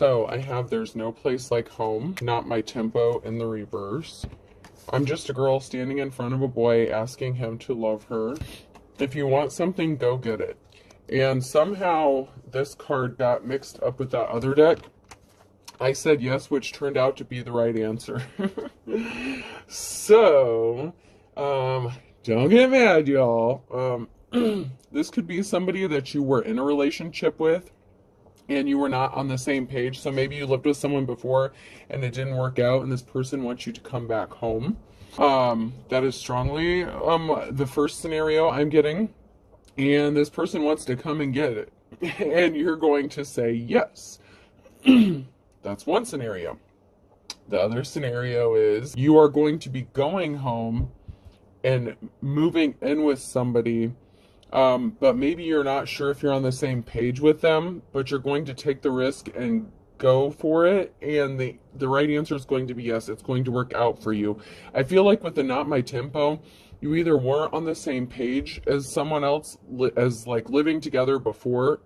So I have there's no place like home, not my tempo in the reverse. I'm just a girl standing in front of a boy asking him to love her. If you want something, go get it. And somehow this card got mixed up with that other deck. I said yes, which turned out to be the right answer. So, don't get mad, y'all. This could be somebody that you were in a relationship with and you were not on the same page. So maybe you lived with someone before and it didn't work out and this person wants you to come back home. That is strongly the first scenario I'm getting. And this person wants to come and get it. And you're going to say yes. That's one scenario. The other scenario is you are going to be going home and moving in with somebody, but maybe you're not sure if you're on the same page with them, but you're going to take the risk and go for it, and the right answer is going to be yes. It's going to work out for you. I feel like with the Not My Tempo, you either weren't on the same page as someone else, as like living together before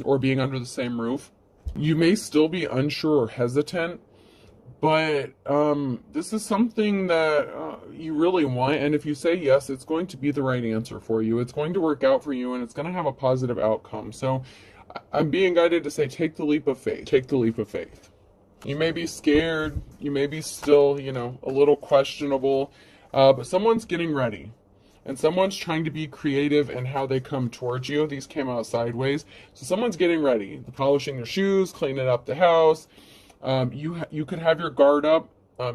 or being under the same roof. You may still be unsure or hesitant, but this is something that you really want, and if you say yes, it's going to be the right answer for you. It's going to work out for you, and it's going to have a positive outcome. So I'm being guided to say take the leap of faith. Take the leap of faith. You may be scared. You may be still, a little questionable, but someone's getting ready. And someone's trying to be creative in how they come towards you. These came out sideways. So someone's getting ready. They're polishing their shoes, cleaning up the house. You could have your guard up.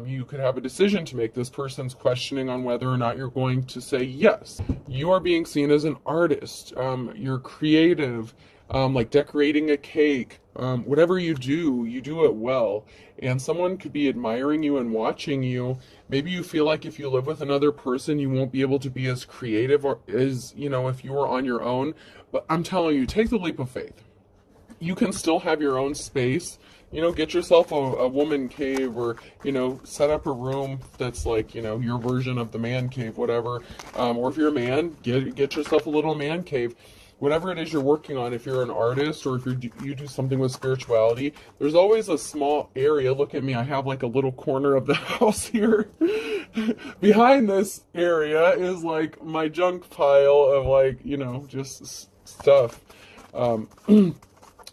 You could have a decision to make. This person's questioning on whether or not you're going to say yes. You are being seen as an artist. You're creative, like decorating a cake. Whatever you do it well. And someone could be admiring you and watching you. Maybe you feel like if you live with another person, you won't be able to be as creative or as, if you were on your own. But I'm telling you, take the leap of faith. You can still have your own space. Get yourself a woman cave, or, set up a room that's like, your version of the man cave, whatever. Or if you're a man, get yourself a little man cave. Whatever it is you're working on, if you're an artist or if you do something with spirituality, there's always a small area. Look at me, I have like a little corner of the house here. Behind this area is like my junk pile of like, just stuff,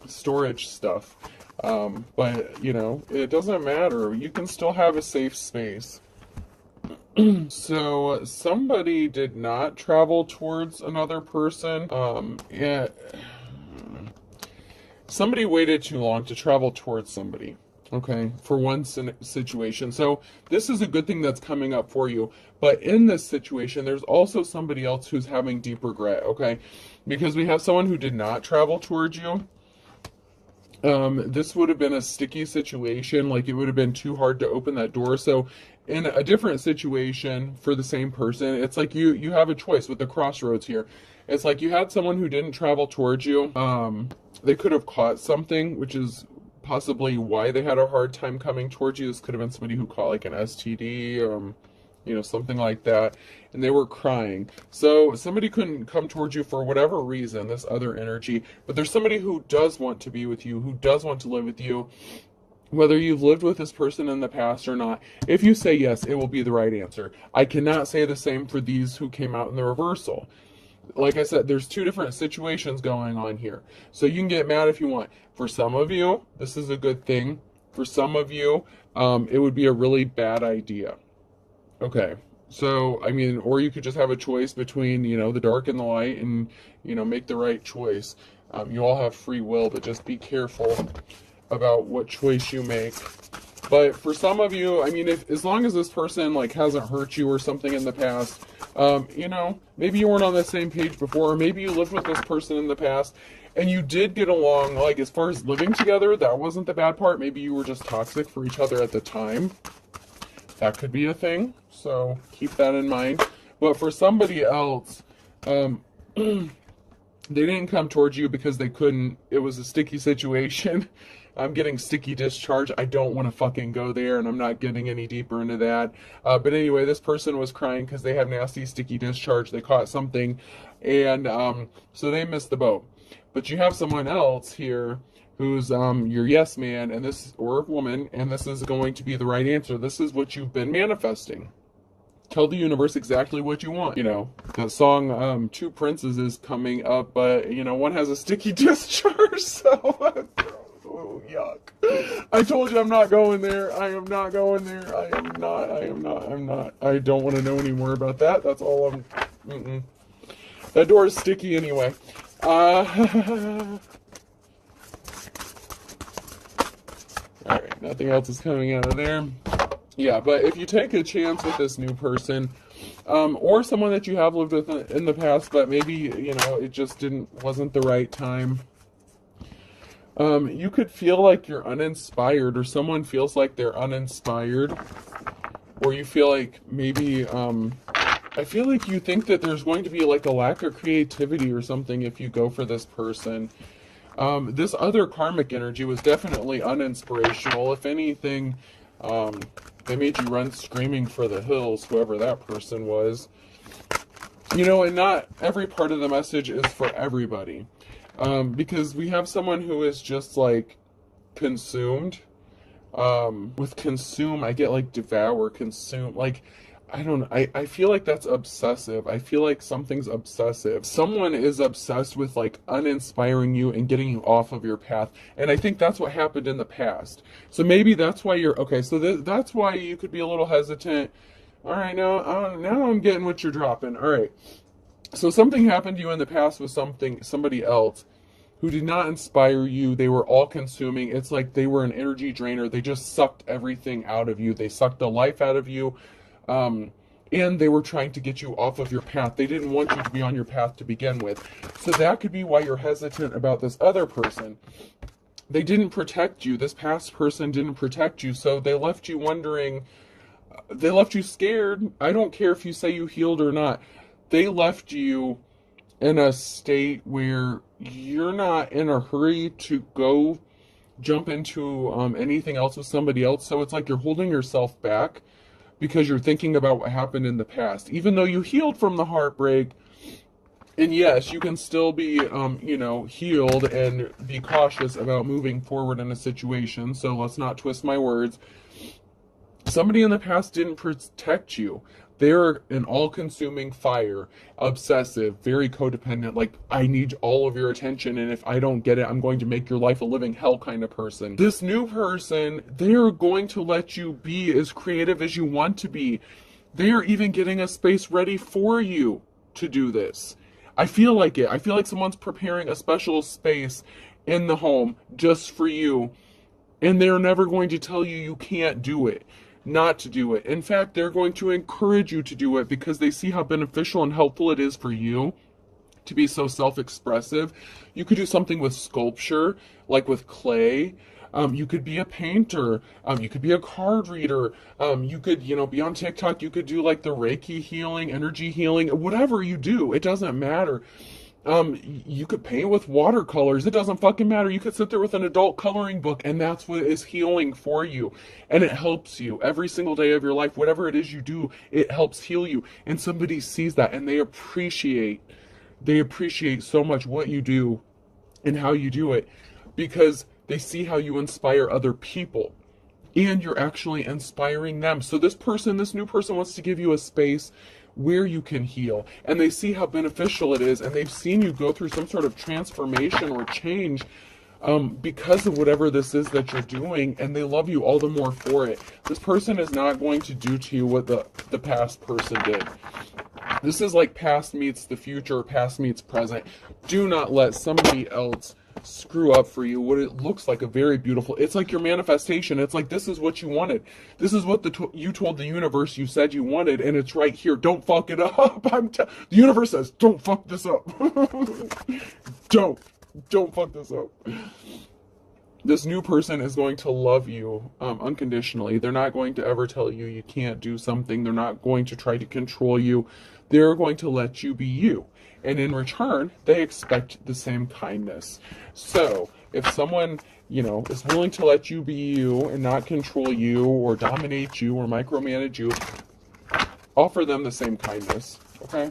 storage stuff. But, it doesn't matter. You can still have a safe space. So somebody did not travel towards another person. Somebody waited too long to travel towards somebody. Okay, for one situation. So this is a good thing that's coming up for you. But in this situation, there's also somebody else who's having deep regret. Okay, because we have someone who did not travel towards you. This would have been a sticky situation, like it would have been too hard to open that door. So in a different situation for the same person, it's like you have a choice with the crossroads here. It's like you had someone who didn't travel towards you. They could have caught something, which is possibly why they had a hard time coming towards you. This could have been somebody who caught like an STD, something like that, and they were crying. So somebody couldn't come towards you for whatever reason, this other energy, but there's somebody who does want to be with you, who does want to live with you, whether you've lived with this person in the past or not. If you say yes, it will be the right answer. I cannot say the same for these who came out in the reversal. Like I said, there's two different situations going on here. So you can get mad if you want. For some of you, this is a good thing. For some of you, it would be a really bad idea. Okay, so, or you could just have a choice between, the dark and the light and, make the right choice. You all have free will, but just be careful about what choice you make. But for some of you, as long as this person, hasn't hurt you or something in the past, maybe you weren't on the same page before, or maybe you lived with this person in the past, and you did get along, as far as living together, that wasn't the bad part. Maybe you were just toxic for each other at the time. That could be a thing, so keep that in mind. But for somebody else, they didn't come towards you because they couldn't. It was a sticky situation. I'm getting sticky discharge. I don't want to fucking go there, and I'm not getting any deeper into that. But anyway, this person was crying because they have nasty sticky discharge. They caught something, and so they missed the boat. But you have someone else here who's your yes man, and this, or woman, and this is going to be the right answer. This is what you've been manifesting. Tell the universe exactly what you want. You know, that song, Two Princes, is coming up, but, you know, one has a sticky discharge, so, oh, yuck. I told you I'm not going there. I am not going there. I'm not. I don't want to know any more about that. That's all that door is sticky anyway. Alright, nothing else is coming out of there. Yeah, but if you take a chance with this new person, or someone that you have lived with in the past, but maybe, you know, it just wasn't the right time, you could feel like you're uninspired, or someone feels like they're uninspired, or you feel like maybe, I feel like you think that there's going to be like a lack of creativity or something if you go for this person. This other karmic energy was definitely uninspirational. If anything, they made you run screaming for the hills, whoever that person was. You know, and not every part of the message is for everybody. Because we have someone who is just like consumed. With consume, I get like devour, consume, like, I don't know. I feel like that's obsessive. I feel like something's obsessive. Someone is obsessed with like uninspiring you and getting you off of your path. And I think that's what happened in the past. So maybe that's why you're, okay, so that's why you could be a little hesitant. All right, now I'm getting what you're dropping. All right. So something happened to you in the past with somebody else who did not inspire you. They were all consuming. It's like they were an energy drainer. They just sucked everything out of you. They sucked the life out of you. And they were trying to get you off of your path. They didn't want you to be on your path to begin with. So that could be why you're hesitant about this other person. They didn't protect you. This past person didn't protect you. So they left you wondering, they left you scared. I don't care if you say you healed or not. They left you in a state where you're not in a hurry to go jump into anything else with somebody else. So it's like you're holding yourself back, because you're thinking about what happened in the past. Even though you healed from the heartbreak, and yes, you can still be, you know, healed and be cautious about moving forward in a situation. So let's not twist my words. Somebody in the past didn't protect you. They're an all-consuming fire, obsessive, very codependent, like, I need all of your attention, and if I don't get it, I'm going to make your life a living hell kind of person. This new person, they're going to let you be as creative as you want to be. They are even getting a space ready for you to do this. I feel like it. I feel like someone's preparing a special space in the home just for you, and they're never going to tell you you can't do it. Not to do it. In fact, they're going to encourage you to do it because they see how beneficial and helpful it is for you to be so self-expressive. You could do something with sculpture, like with clay. You could be a painter. You could be a card reader. You could, you know, be on TikTok. You could do like the Reiki healing, energy healing, whatever you do. It doesn't matter. You could paint with watercolors. It doesn't fucking matter. You could sit there with an adult coloring book, and that's what is healing for you. And it helps you every single day of your life. Whatever it is you do, it helps heal you. And somebody sees that, and they appreciate so much what you do and how you do it, because they see how you inspire other people. And you're actually inspiring them. So this new person wants to give you a space where you can heal, and they see how beneficial it is, and they've seen you go through some sort of transformation or change because of whatever this is that you're doing, and they love you all the more for it. This person is not going to do to you what the past person did. This is like past meets the future, past meets present. Do not let somebody else screw up for you what it looks like a very beautiful, it's like your manifestation. It's like, this is what you wanted. This is what you told the universe you said you wanted, and it's right here. Don't fuck it up. The universe says, don't fuck this up. Don't fuck this up. This new person is going to love you unconditionally. They're not going to ever tell you you can't do something. They're not going to try to control you. They're going to let you be you. And in return, they expect the same kindness. So if someone, you know, is willing to let you be you and not control you or dominate you or micromanage you, offer them the same kindness, okay?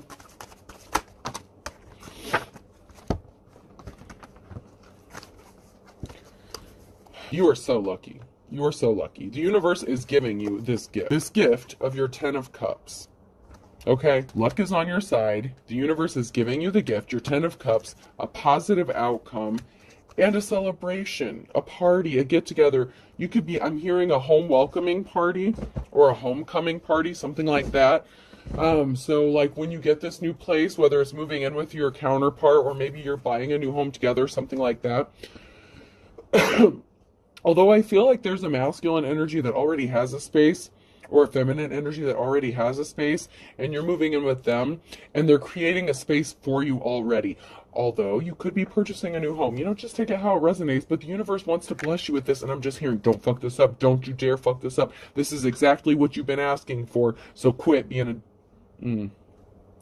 You are so lucky. You are so lucky. The universe is giving you this gift. This gift of your 10 of Cups. Okay? Luck is on your side. The universe is giving you the gift, your 10 of Cups, a positive outcome, and a celebration, a party, a get-together. You could be, I'm hearing a home welcoming party or a homecoming party, something like that. So like when you get this new place, whether it's moving in with your counterpart or maybe you're buying a new home together, something like that. Although I feel like there's a masculine energy that already has a space, or a feminine energy that already has a space, and you're moving in with them, and they're creating a space for you already. Although you could be purchasing a new home. You know, just take it how it resonates, but the universe wants to bless you with this, and I'm just hearing, don't fuck this up. Don't you dare fuck this up. This is exactly what you've been asking for, so quit being a...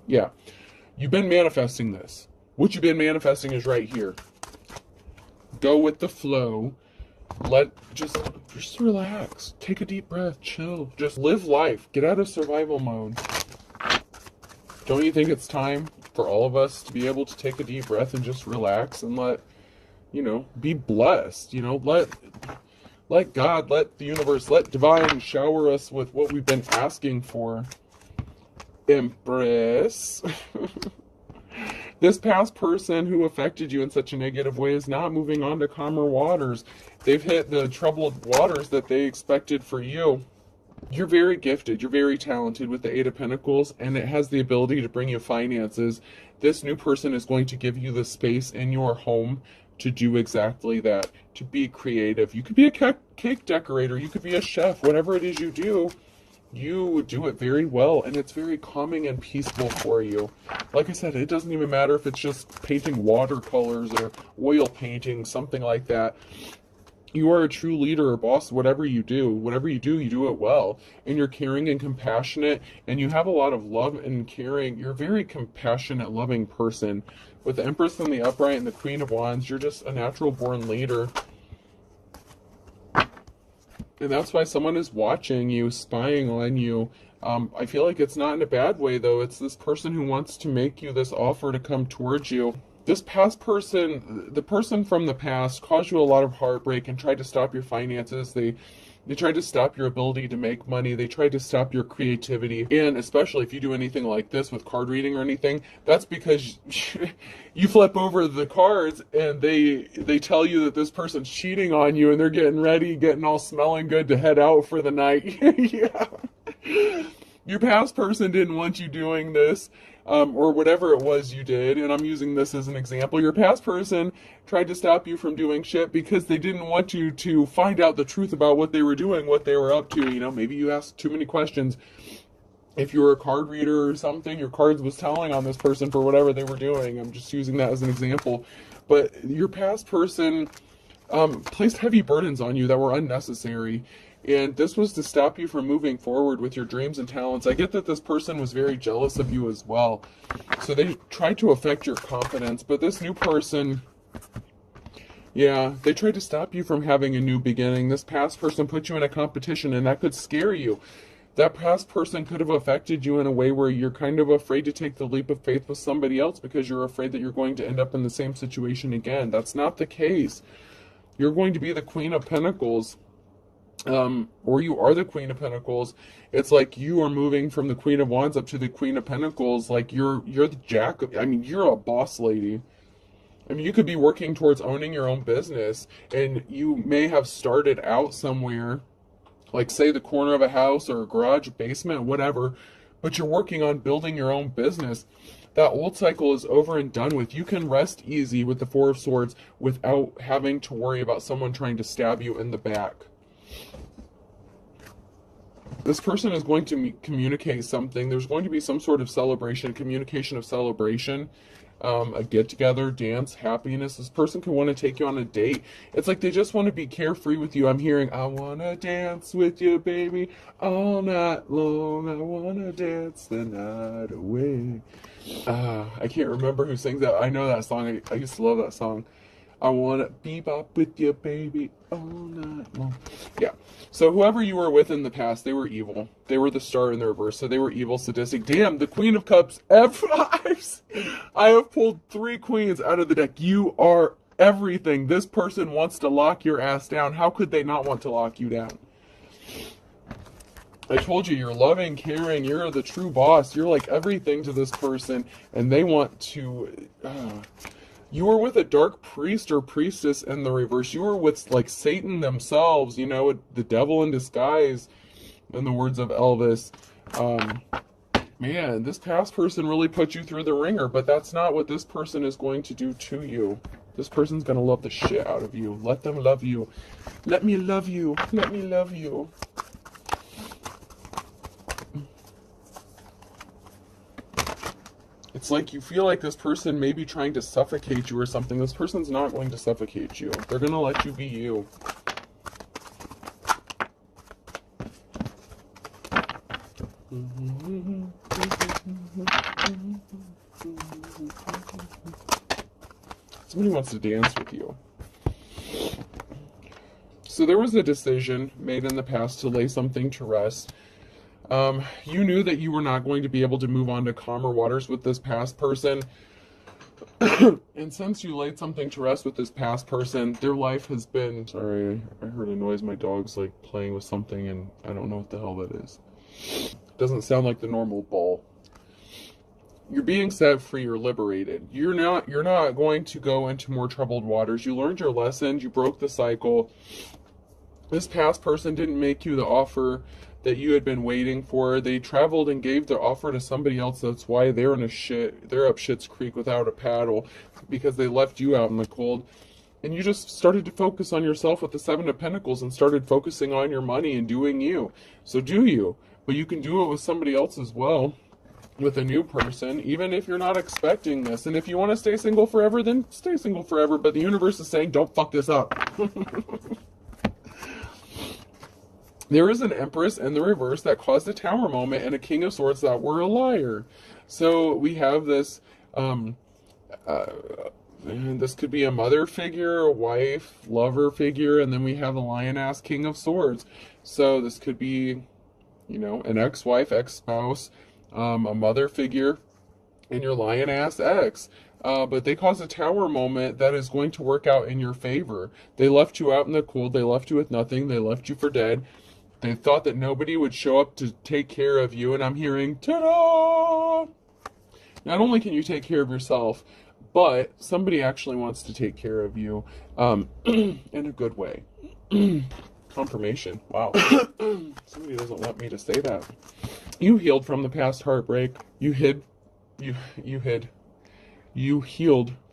Yeah. You've been manifesting this. What you've been manifesting is right here. Go with the flow. Just relax. Take a deep breath. Chill. Just live life. Get out of survival mode. Don't you think it's time for all of us to be able to take a deep breath and just relax and be blessed? Let God, let the universe, let divine shower us with what we've been asking for. Empress. This past person who affected you in such a negative way is not moving on to calmer waters. They've hit the troubled waters that they expected for you. You're very gifted. You're very talented with the Eight of Pentacles, and it has the ability to bring you finances. This new person is going to give you the space in your home to do exactly that, to be creative. You could be a cake decorator. You could be a chef. Whatever it is you do it very well, and it's very calming and peaceful for you. Like I said, it doesn't even matter if it's just painting watercolors or oil painting, something like that. You are a true leader or boss. Whatever you do, you do it well. And you're caring and compassionate, and you have a lot of love and caring. You're a very compassionate, loving person. With the Empress and the Upright and the Queen of Wands, you're just a natural born leader. And that's why someone is watching you, spying on you. I feel like it's not in a bad way, though. It's this person who wants to make you this offer to come towards you. This past person, the person from the past, caused you a lot of heartbreak and tried to stop your finances. They tried to stop your ability to make money. They tried to stop your creativity. And especially if you do anything like this with card reading or anything, that's because you flip over the cards and they tell you that this person's cheating on you and they're getting ready, getting all smelling good to head out for the night. Yeah. Your past person didn't want you doing this. Or whatever it was you did, and I'm using this as an example. Your past person tried to stop you from doing shit because they didn't want you to find out the truth about what they were doing, what they were up to. Maybe you asked too many questions. If you were a card reader or something, your cards was telling on this person for whatever they were doing. I'm just using that as an example. But your past person placed heavy burdens on you that were unnecessary. And this was to stop you from moving forward with your dreams and talents. I get that this person was very jealous of you as well. So they tried to affect your confidence. But this new person, yeah, they tried to stop you from having a new beginning. This past person put you in a competition, and that could scare you. That past person could have affected you in a way where you're kind of afraid to take the leap of faith with somebody else because you're afraid that you're going to end up in the same situation again. That's not the case. You're going to be the Queen of Pentacles. Or you are the Queen of Pentacles. It's like you are moving from the Queen of Wands up to the Queen of Pentacles. Like you're the Jack of, you're a boss lady. You could be working towards owning your own business, and you may have started out somewhere, like say the corner of a house or a garage, basement, whatever, but you're working on building your own business. That old cycle is over and done with. You can rest easy with the Four of Swords without having to worry about someone trying to stab you in the back. This person is going to communicate something. There's going to be some sort of celebration, communication of celebration, a get-together, dance, happiness. This person can want to take you on a date. It's like they just want to be carefree with you. I'm hearing, I want to dance with you, baby, all night long. I want to dance the night away. I can't remember who sings that. I know that song. I used to love that song. I want to bebop with you, baby, all night long. Yeah. So whoever you were with in the past, they were evil. They were the star in the reverse, so they were evil, sadistic. Damn, the Queen of Cups, F5s. I have pulled 3 queens out of the deck. You are Everything. This person wants to lock your ass down. How could they not want to lock you down? I told you, you're loving, caring, you're the true boss. You're like everything to this person, and they want to... You were with a dark priest or priestess in the reverse. You were with, like, Satan themselves, you know, the devil in disguise, in the words of Elvis. Man, this past person really put you through the ringer, but that's not what this person is going to do to you. This person's going to love the shit out of you. Let them love you. Let me love you. Let me love you. It's like you feel like this person may be trying to suffocate you or something. This person's not going to suffocate you. They're going to let you be you. Somebody wants to dance with you. So there was a decision made in the past to lay something to rest. You knew that you were not going to be able to move on to calmer waters with this past person. And since you laid something to rest with this past person, their life has been... Sorry, I heard a noise. My dog's like playing with something and I don't know what the hell that is. It doesn't sound like the normal ball. You're being set free, you're liberated. You're not going to go into more troubled waters. You learned your lessons, you broke the cycle. This past person didn't make you the offer that you had been waiting for. They traveled and gave their offer to somebody else. That's why they're up Shit's Creek without a paddle, because they left you out in the cold. And you just started to focus on yourself with the Seven of Pentacles and started focusing on your money and doing you. So do you. But you can do it with somebody else as well, with a new person, even if you're not expecting this. And if you want to stay single forever, then stay single forever. But the universe is saying, don't fuck this up. There is an Empress in the reverse that caused a Tower moment and a King of Swords that were a liar. So we have this, this could be a mother figure, a wife, lover figure, and then we have a lion-ass King of Swords. So this could be, you know, an ex-wife, ex-spouse, a mother figure, and your lion-ass ex. But they caused a Tower moment that is going to work out in your favor. They left you out in the cold. They left you with nothing. They left you for dead. They thought that nobody would show up to take care of you, and I'm hearing, ta-da! Not only can you take care of yourself, but somebody actually wants to take care of you in a good way. Confirmation. Wow. Somebody doesn't want me to say that. You healed from the past heartbreak. You healed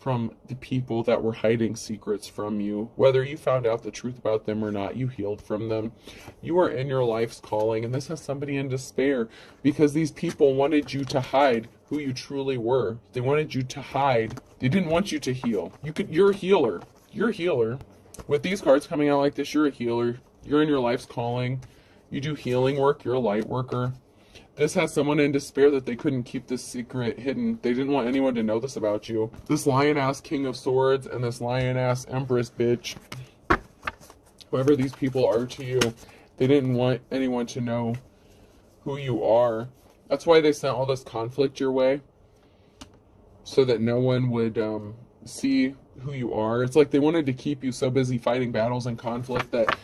from the people that were hiding secrets from you. Whether you found out the truth about them or not, you healed from them. You are in your life's calling, and this has somebody in despair because these people wanted you to hide who you truly were. They wanted you to hide. They didn't want you to heal. You're a healer. You're a healer. With these cards coming out like this, you're a healer. You're in your life's calling. You do healing work. You're a light worker. This has someone in despair that they couldn't keep this secret hidden. They didn't want anyone to know this about you. This lion-ass King of Swords and this lion-ass Empress bitch, whoever these people are to you, they didn't want anyone to know who you are. That's why they sent all this conflict your way, so that no one would see who you are. It's like they wanted to keep you so busy fighting battles and conflict that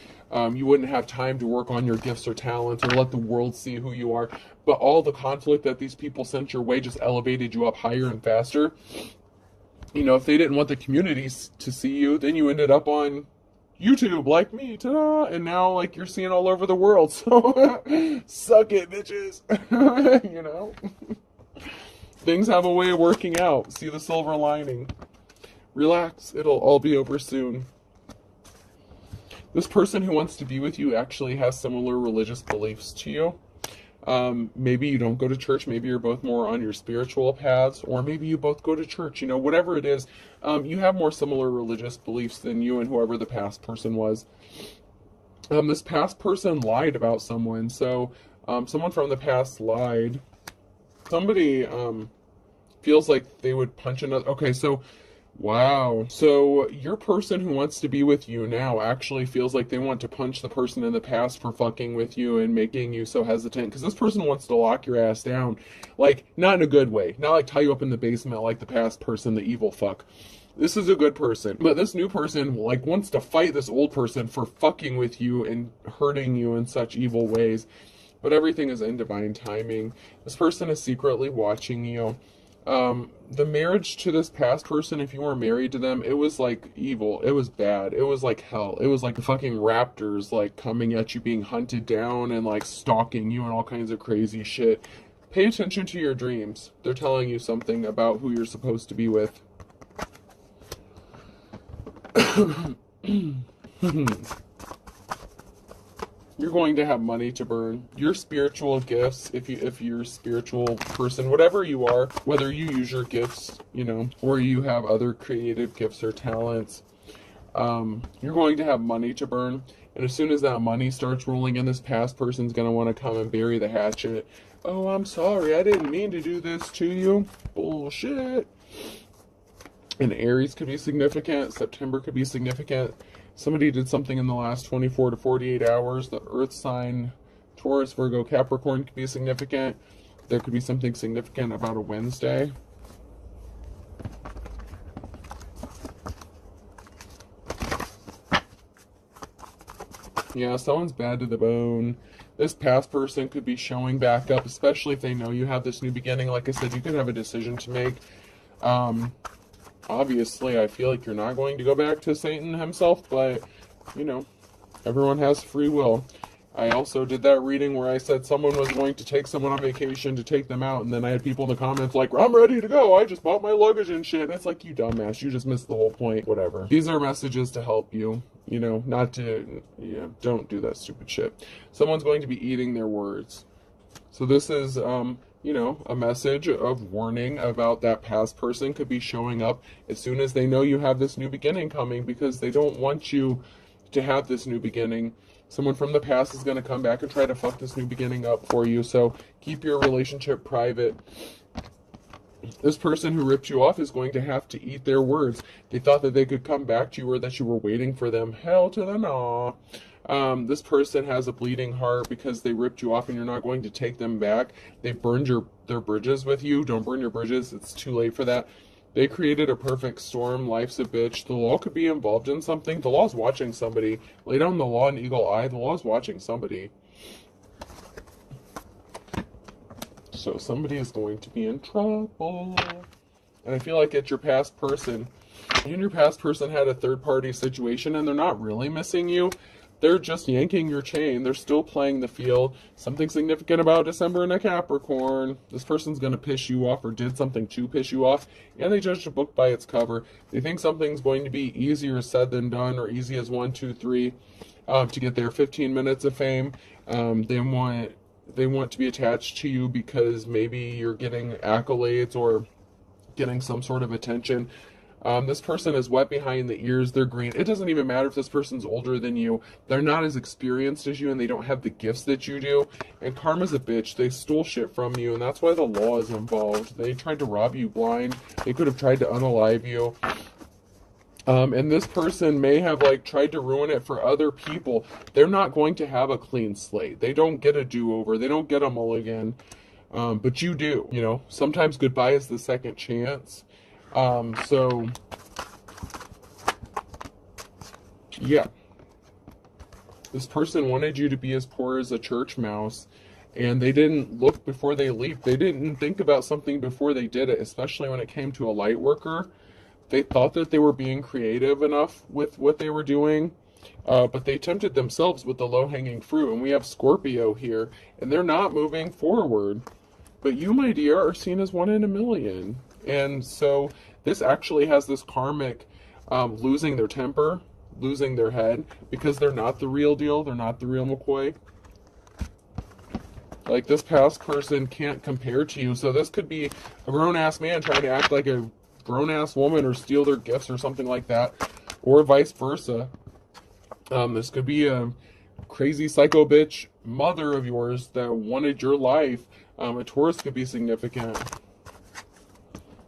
you wouldn't have time to work on your gifts or talents or let the world see who you are. But all the conflict that these people sent your way just elevated you up higher and faster. You know, if they didn't want the communities to see you, then you ended up on YouTube like me, ta-da! And now, like, you're seeing all over the world. So, suck it, bitches. You know? Things have a way of working out. See the silver lining. Relax. It'll all be over soon. This person who wants to be with you actually has similar religious beliefs to you. Maybe you don't go to church. Maybe you're both more on your spiritual paths. Or maybe you both go to church. You know, whatever it is, you have more similar religious beliefs than you and whoever the past person was. This past person lied about someone. So, someone from the past lied. Somebody feels like they would punch another... Okay, so... Wow. So your person who wants to be with you now actually feels like they want to punch the person in the past for fucking with you and making you so hesitant. Because this person wants to lock your ass down. Like, not in a good way. Not like tie you up in the basement like the past person, the evil fuck. This is a good person. But this new person, like, wants to fight this old person for fucking with you and hurting you in such evil ways. But everything is in divine timing. This person is secretly watching you. The marriage to this past person, if you were married to them, it was like evil. It was bad. It was like hell. It was like the fucking raptors, like, coming at you, being hunted down and, like, stalking you and all kinds of crazy shit. Pay attention to your dreams. They're telling you something about who you're supposed to be with. You're going to have money to burn. Your spiritual gifts, if you're a spiritual person, whatever you are, whether you use your gifts, or you have other creative gifts or talents, you're going to have money to burn. And as soon as that money starts rolling in, this past person's going to want to come and bury the hatchet. Oh, I'm sorry, I didn't mean to do this to you. Bullshit. And Aries could be significant. September could be significant. Somebody did something in the last 24 to 48 hours. The Earth sign, Taurus, Virgo, Capricorn could be significant. There could be something significant about a Wednesday. Yeah, someone's bad to the bone. This past person could be showing back up, especially if they know you have this new beginning. Like I said, you could have a decision to make. Obviously, I feel like you're not going to go back to Satan himself, but, everyone has free will. I also did that reading where I said someone was going to take someone on vacation to take them out, and then I had people in the comments like, I'm ready to go, I just bought my luggage and shit. And it's like, you dumbass, you just missed the whole point. Whatever. These are messages to help you, not to, don't do that stupid shit. Someone's going to be eating their words. So this is, a message of warning about that past person could be showing up as soon as they know you have this new beginning coming, because they don't want you to have this new beginning. Someone from the past is going to come back and try to fuck this new beginning up for you, so keep your relationship private. This person who ripped you off is going to have to eat their words. They thought that they could come back to you or that you were waiting for them. Hell to the no. This person has a bleeding heart because they ripped you off and you're not going to take them back. They burned their bridges with you. Don't burn your bridges. It's too late for that. They created a perfect storm. Life's a bitch. The law could be involved in something. The law's watching somebody. Lay down the law and eagle eye. The law's watching somebody. So somebody is going to be in trouble. And I feel like it's your past person. You and your past person had a third-party situation, and they're not really missing you. They're just yanking your chain. They're still playing the field. Something significant about December in a Capricorn. This person's going to piss you off or did something to piss you off, and they judged a book by its cover. They think something's going to be easier said than done, or easy as 1, 2, 3, to get their 15 minutes of fame. They want to be attached to you because maybe you're getting accolades or getting some sort of attention. This person is wet behind the ears. They're green. It doesn't even matter if this person's older than you. They're not as experienced as you, and they don't have the gifts that you do. And karma's a bitch. They stole shit from you, and that's why the law is involved. They tried to rob you blind. They could have tried to unalive you. And this person may have tried to ruin it for other people. They're not going to have a clean slate. They don't get a do-over. They don't get a mulligan. But you do. Sometimes goodbye is the second chance. So, yeah. This person wanted you to be as poor as a church mouse, and they didn't look before they leaped. They didn't think about something before they did it, especially when it came to a light worker. They thought that they were being creative enough with what they were doing, but they tempted themselves with the low-hanging fruit, and we have Scorpio here, and they're not moving forward. But you, my dear, are seen as 1 in a million. And so this actually has this karmic losing their temper, losing their head, because they're not the real deal. They're not the real McCoy. This past person can't compare to you. So this could be a grown-ass man trying to act like a grown-ass woman or steal their gifts or something like that, or vice versa. This could be a crazy psycho bitch mother of yours that wanted your life. A Taurus could be significant.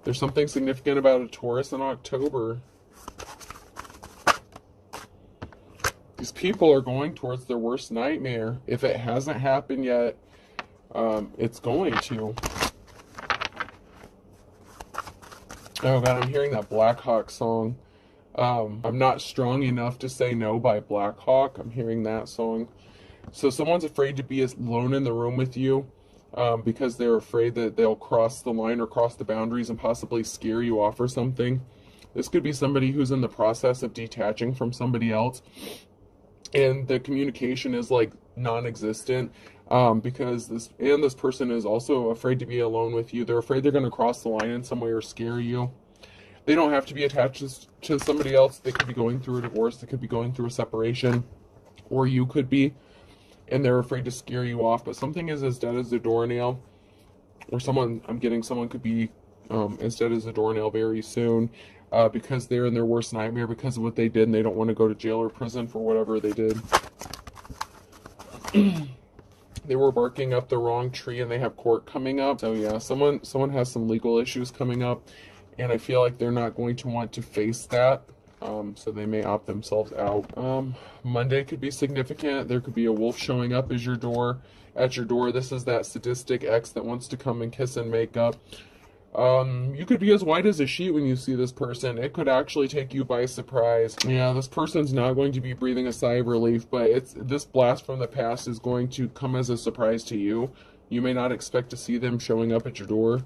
There's something significant about a Taurus in October. These people are going towards their worst nightmare. If it hasn't happened yet, it's going to. Oh god, I'm hearing that Black Hawk song. I'm not strong enough to say no by Black Hawk. I'm hearing that song. So someone's afraid to be alone in the room with you, because they're afraid that they'll cross the line or cross the boundaries and possibly scare you off or something. This could be somebody who's in the process of detaching from somebody else, and the communication is like non-existent, because this person is also afraid to be alone with you. They're afraid they're going to cross the line in some way or scare you. They don't have to be attached to somebody else. They could be going through a divorce. They could be going through a separation, or you could be, and they're afraid to scare you off. But something is as dead as a doornail, or someone could be as dead as a doornail very soon, because they're in their worst nightmare because of what they did, and they don't want to go to jail or prison for whatever they did. They were barking up the wrong tree, and they have court coming up. So yeah, someone has some legal issues coming up, and I feel like they're not going to want to face that. So they may opt themselves out. Monday could be significant. There could be a wolf showing up at your door. This is that sadistic ex that wants to come and kiss and make up. You could be as white as a sheet when you see this person. It could actually take you by surprise. Yeah, this person's not going to be breathing a sigh of relief, but this blast from the past is going to come as a surprise to you. You may not expect to see them showing up at your door.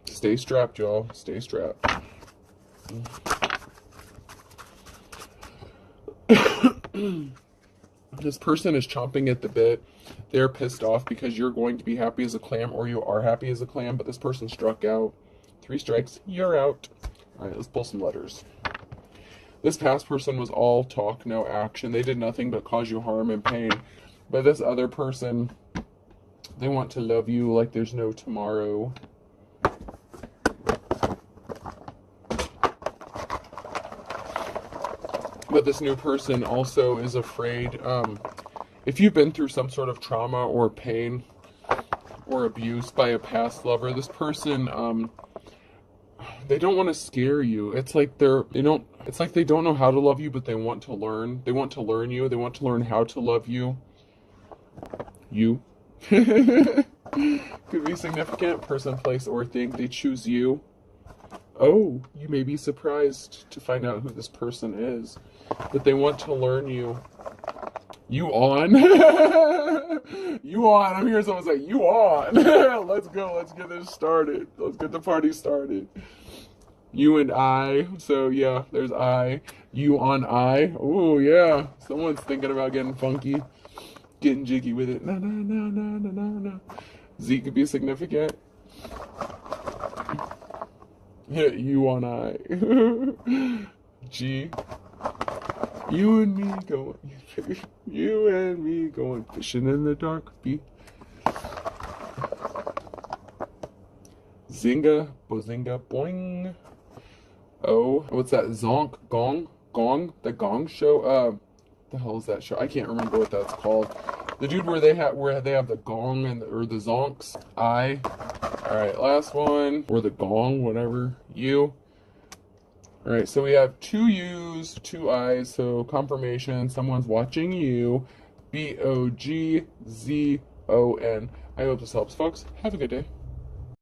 Stay strapped, y'all. Stay strapped. This person is chomping at the bit. They're pissed off because you're going to be happy as a clam, or you are happy as a clam, but this person struck out. 3 strikes, you're out. Alright, let's pull some letters. This past person was all talk, no action. They did nothing but cause you harm and pain. But this other person, they want to love you like there's no tomorrow. But this new person also is afraid, if you've been through some sort of trauma or pain or abuse by a past lover, this person, they don't want to scare you. It's like they don't know how to love you, but they want to learn. They want to learn you. They want to learn how to love you. You. Could be significant. Person, place, or thing. They choose you. Oh, you may be surprised to find out who this person is. But they want to learn you. You on? You on. I'm hearing someone say, you on. Let's go. Let's get this started. Let's get the party started. You and I. So, yeah, there's I. You on I. Oh, yeah. Someone's thinking about getting funky. Getting jiggy with it. No, no, no, no, no, no, no. Z could be significant. You on I. G. You and me going fishing in the dark. B. Zinga, bozinga, boing. Oh, what's that? Zonk, gong, the Gong Show. The hell is that show? I can't remember what that's called. The dude where they have the gong or the zonks. I. All right, last one, or the gong, whatever. You. All right, so we have 2 U's, 2 I's, so confirmation, someone's watching you. BOGZON. I hope this helps, folks. Have a good day.